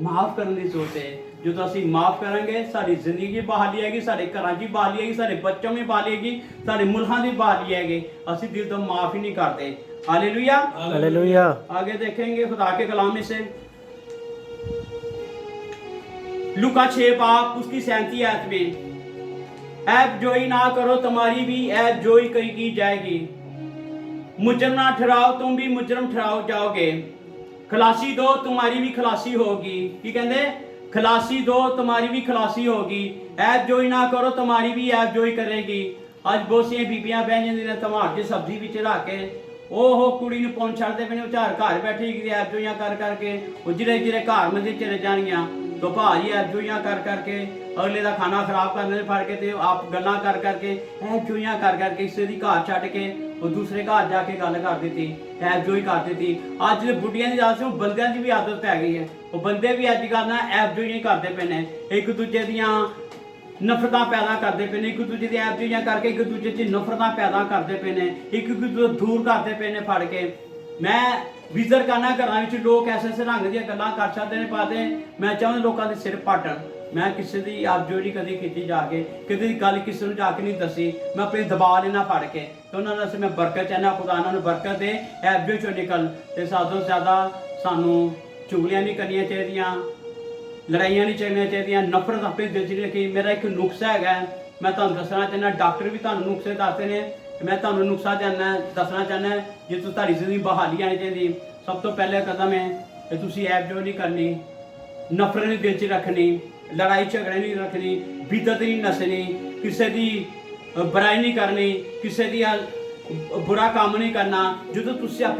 A: माफ करने की जरूरत है। जो असीं माफ करेंगे साडी जिंदगी बहाली आएगी, साडे घरां च बहाली आएगी, साडे बच्चों में बहाली आएगी, साडे मुल्कां दी बहाली आएगी। असीं दिल तो माफ ही नहीं करते। Hallelujah
C: hallelujah.
A: आगे देखेंगे खुदा के कलाम में से लूका 6 बाब उसकी 37 आयत में, ऐब जोई ना करो तुम्हारी भी ऐब जोई की जाएगी, मुजरम ना ठहराओ तुम भी मुजरम ठहराओ जाओगे, खलासी दो तुम्हारी भी खलासी होगी। की कहते खलासी दो तुम्हारी भी खलासी होगी, ऐब जोई ना करो तुम्हारी भी ऐब जोई करेगी। अज बहुत सी बीबियां बह जांदियां ने टमाटर सब्जी विच रख के ओहो कुड़ी नूं पौन छड्डदे पे ने, चार घर बैठी ऐब जोइयां कर करके वो जिहड़े जिहड़े घर मंजे चले जाणगियां तो भाजी ऐब जोइयां कर करके ਅਗਲੇ ਦਾ ਖਾਣਾ ਖਰਾਬ ਕਰਨੇ ਫੜ ਕੇ ਤੇ ਆਪ ਗੱਲਾਂ ਕਰ ਕਰਕੇ ਚੋਈਆਂ ਕਰ ਕਿਸੇ ਦੀ ਘਰ ਛੱਡ ਕੇ ਉਹ ਦੂਸਰੇ ਘਰ ਜਾ ਕੇ ਗੱਲ ਕਰ ਦਿੱਤੀ, ਐਬਜੋਈ ਕਰ ਦਿੱਤੀ। ਅੱਜ ਦੇ ਬੁੱਢੀਆਂ ਦੀ ਆਦਤ ਉਹ ਬੰਦਿਆਂ ਦੀ ਵੀ ਆਦਤ ਪੈ ਗਈ ਹੈ। ਉਹ ਬੰਦੇ ਵੀ ਅੱਜ ਕੱਲ੍ਹ ਨਾ ਐਬਜੋਈ ਕਰਦੇ ਪਏ ਨੇ, ਇੱਕ ਦੂਜੇ ਦੀਆਂ ਨਫ਼ਰਤਾਂ ਪੈਦਾ ਕਰਦੇ ਪਏ ਨੇ, ਇੱਕ ਦੂਜੇ ਦੀ ਐਬਜੋਈਆਂ ਕਰਕੇ ਇੱਕ ਦੂਜੇ 'ਚ ਨਫ਼ਰਤਾਂ ਪੈਦਾ ਕਰਦੇ ਪਏ ਨੇ, ਇੱਕ ਦੂਜੇ ਤੋਂ ਦੂਰ ਕਰਦੇ ਪਏ ਨੇ ਫੜ ਕੇ। ਮੈਂ ਵਿਜ਼ਰ ਕਰਨਾ ਘਰਾਂ ਵਿੱਚ ਲੋਕ ਐਸੇ ਰੰਗ ਦੀਆਂ ਗੱਲਾਂ ਕਰ ਸਕਦੇ ਨੇ ਪਾਦੇ, ਮੈਂ ਚਾਹੁੰਦਾ ਲੋਕਾਂ ਦੇ ਸਿਰ ਪੱਟਣ। ਮੈਂ ਕਿਸੇ ਦੀ ਐਬਜੋਈ ਨਹੀਂ ਕਦੀ ਕੀਤੀ ਜਾ ਕੇ, ਕਦੇ ਦੀ ਗੱਲ ਕਿਸੇ ਨੂੰ ਜਾ ਕੇ ਨਹੀਂ ਦੱਸੀ, ਮੈਂ ਆਪਣੇ ਦਬਾ ਲੈਣਾ ਫੜ ਕੇ। ਤੇ ਉਹਨਾਂ ਦਾ ਮੈਂ ਬਰਕਤ ਚਾਹੁੰਦਾ, ਖੁਦਾ ਉਹਨਾਂ ਨੂੰ ਬਰਕਤ ਦੇ, ਐਬਜੋਈ ਚੋਂ ਨਿਕਲ। ਤੇ ਸਾਦੋਂ ਜ਼ਿਆਦਾ ਸਾਨੂੰ ਚੁਗਲੀਆਂ ਨਹੀਂ ਕਰਨੀਆਂ ਚਾਹੀਦੀਆਂ, ਲੜਾਈਆਂ ਨਹੀਂ ਚੱਲਣੀਆਂ ਚਾਹੀਦੀਆਂ, ਨਫ਼ਰਤ ਆਪਣੇ ਦਿਲ 'ਚ ਨਹੀਂ ਰੱਖੀ। ਮੇਰਾ ਇੱਕ ਨੁਕਸਾ ਹੈਗਾ, ਮੈਂ ਤੁਹਾਨੂੰ ਦੱਸਣਾ ਚਾਹੁੰਦਾ, ਡਾਕਟਰ ਵੀ ਤੁਹਾਨੂੰ ਨੁਕਸੇ ਦੱਸਦੇ ਨੇ, ਮੈਂ ਤੁਹਾਨੂੰ ਨੁਕਸਾ ਦੱਸਣਾ ਚਾਹੁੰਦਾ। ਜੇ ਤੁਹਾਡੀ ਜ਼ਿੰਦਗੀ ਬਹਾਲੀ ਆਉਣੀ ਚਾਹੀਦੀ, ਸਭ ਤੋਂ ਪਹਿਲੇ ਕਦਮ ਹੈ ਕਿ ਤੁਸੀਂ ਐਬਜੋਈ ਨਹੀਂ ਕਰਨੀ, ਨਫ਼ਰਤ ਨਹੀਂ ਦਿਲ 'ਚ ਰੱਖਣੀ, ਲੜਾਈ ਝਗੜੇ ਨਹੀਂ ਰੱਖਣੀ, ਬਿਦਅਤ ਨਹੀਂ ਨਸਣੀ, ਕਿਸੇ ਦੀ ਬੁਰਾਈ ਨਹੀਂ ਕਰਨੀ, ਕਿਸੇ ਦੀ ਬੁਰਾ ਕੰਮ ਨਹੀਂ ਕਰਨਾ। ਜਦੋਂ ਤੁਸੀਂ